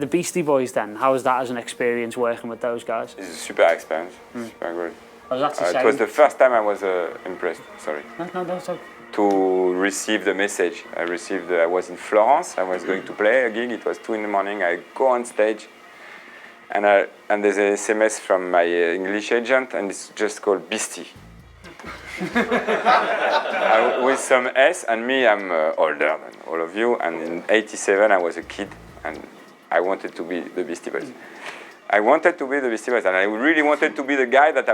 the Beastie Boys then, how was that as an experience working with those guys? It's a super experience, super good. I was actually It was the first time I was impressed, sorry. No, that's okay. To receive the message. I was in Florence, I was going to play a gig, it was 2 in the morning, I go on stage, and there's an SMS from my English agent, and it's just called Beastie. With some S, and me, I'm older than all of you, and in '87 I was a kid, and I wanted to be the Beastie Boys. I wanted to be the Beastie Boys, and I really wanted to be the guy that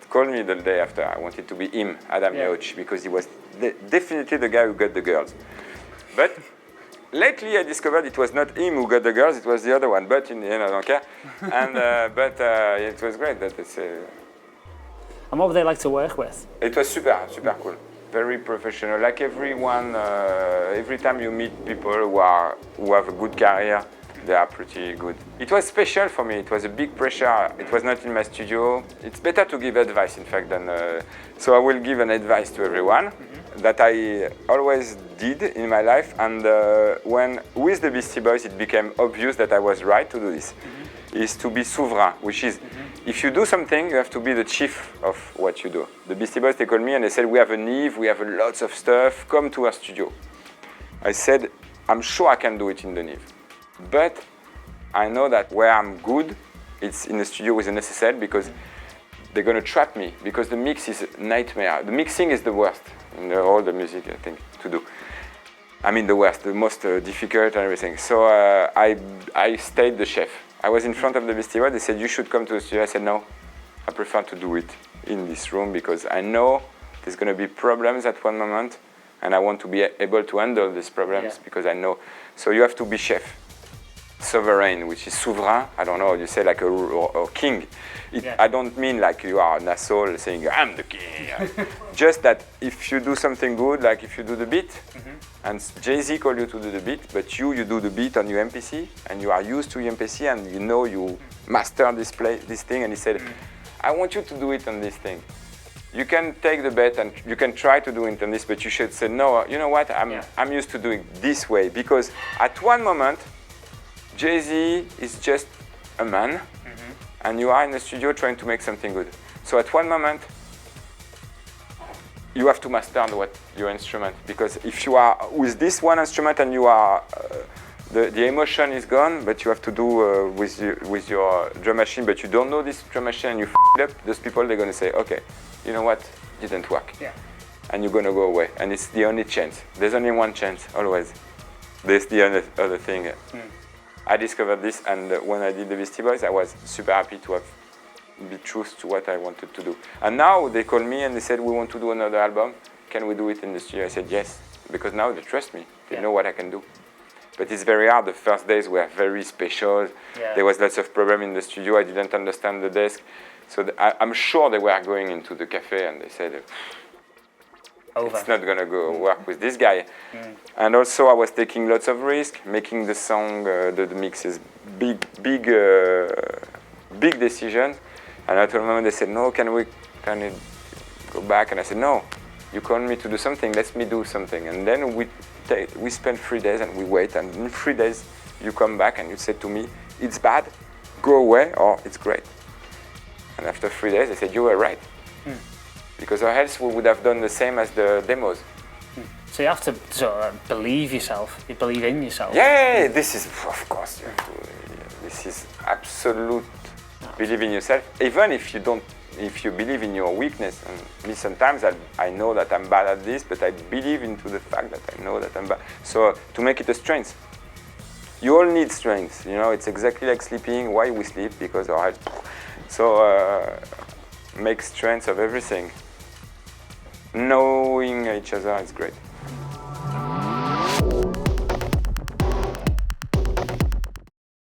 called me the day after. I wanted to be him, Adam Yauch, because he was definitely the guy who got the girls. But lately I discovered it was not him who got the girls, it was the other one, but in the end I don't care. And, it was great. And what were they like to work with? It was super cool. Very professional. Like everyone, every time you meet people who have a good career, they are pretty good. It was special for me. It was a big pressure. It was not in my studio. It's better to give advice, in fact, than. So I will give an advice to everyone that I always did in my life. And when with the Beastie Boys, it became obvious that I was right to do this. Is to be souverain, which is. If you do something, you have to be the chief of what you do. The Beastie Boys, they called me and they said, we have a Neve, we have lots of stuff, come to our studio. I said, I'm sure I can do it in the Neve. But I know that where I'm good, it's in the studio with an SSL because they're going to trap me because the mix is a nightmare. The mixing is the worst in all the music, I think, to do. I mean the worst, the most difficult and everything. So I stayed the chef. I was in front of the Beastie Boys, they said, you should come to the studio. I said, no, I prefer to do it in this room because I know there's going to be problems at one moment and I want to be able to handle these problems because I know. So you have to be chef. Sovereign, which is souverain, I don't know, you say like a king. I don't mean like you are an asshole saying, I'm the king. Just that if you do something good, like if you do the beat, and Jay-Z called you to do the beat, but you do the beat on your MPC, and you are used to your MPC, and you know you master this thing, and he said, I want you to do it on this thing. You can take the bet and you can try to do it on this, but you should say, no, you know what, I'm used to doing this way, because at one moment, Jay-Z is just a man, and you are in the studio trying to make something good. So at one moment, you have to master your instrument, because if you are with this one instrument and you are, the emotion is gone, but you have to do with your drum machine, but you don't know this drum machine and you f it up, those people, they're going to say, okay, you know what, didn't work. And you're going to go away, and it's the only chance. There's only one chance, always. There's the other thing. I discovered this, and when I did the Beastie Boys, I was super happy to be true to what I wanted to do. And now they call me and they said, we want to do another album. Can we do it in the studio? I said yes, because now they trust me. They know what I can do. But it's very hard. The first days were very special. There was lots of problem in the studio. I didn't understand the desk. So I'm sure they were going into the cafe and they said, it's not going to go work with this guy. And also I was taking lots of risk, making the song, the mixes, big decisions. And at one moment they said, no, can we go back? And I said, no, you called me to do something, let me do something. And then we spent 3 days and we wait, and in 3 days you come back and you say to me, it's bad, go away, or it's great. And after 3 days I said, you were right. Because or else we would have done the same as the demos. So you have to sort of believe yourself, you believe in yourself. Yeah, this is, of course, this is absolute believe in yourself. Even if you believe in your weakness. And me sometimes I know that I'm bad at this, but I believe into the fact that I know that I'm bad. So to make it a strength. You all need strength, it's exactly like sleeping. Why we sleep? Because our head. So make strength of everything. Knowing each other is great.